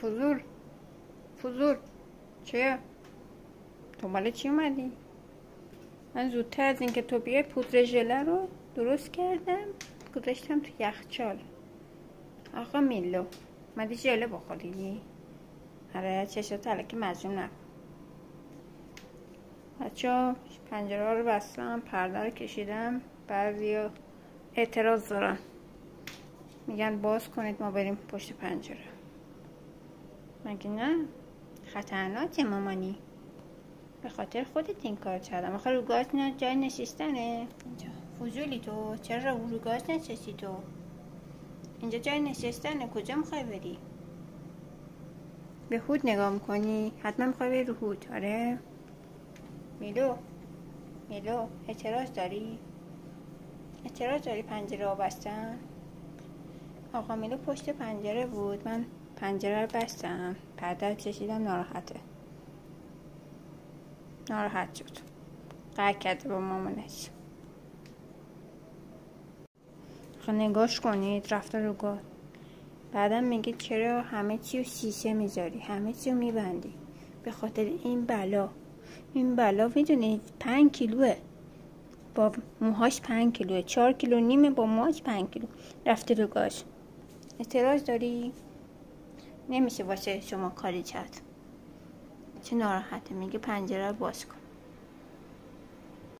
فضول چیه؟ دنبال چی اومدی؟ من زودتر از اینکه تو بیای پودر ژله رو درست کردم، گذاشتم تو یخچال. آقا میلو اومدی ژله بخوری؟ آره، چشات الکی مجنون نکن. بچه‌ها پنجره رو بستم، پرده رو کشیدم. بعضیا اعتراض دارن، میگن باز کنید ما بریم پشت پنجره. مگه نه؟ خطرناکه مامانی. به خاطر خودت این کار کردم. آخه رو گاز جای نشستنه اینجا. فضولی تو، چرا رو گاز نشستی تو؟ اینجا جای نشستنه، کجا میخوای بری؟ به هود نگاه میکنی؟ حتما میخوای بری رو هود. آره میلو اعتراض داری پنجره رو بستن؟ آقا میلو پشت پنجره بود، من پنجره رو بستم، پرده رو کشیدم. ناراحت شد، قهر کرده با مامانش. آخه نگاش کنید رفته رو گاز. بعدم میگه چرا همه چی رو شیشه میذاری، همه چی رو میبندی؟ به خاطر این بلا میدونی 5 کیلوه با موهاش، 5 کیلوه، 4 کیلو نیمه با موهاش، 5 کیلو رفته رو گاز. اعتراض داری؟ نمیشه باشه شما کاری کرد. چه ناراحته، میگه پنجره رو باز کن.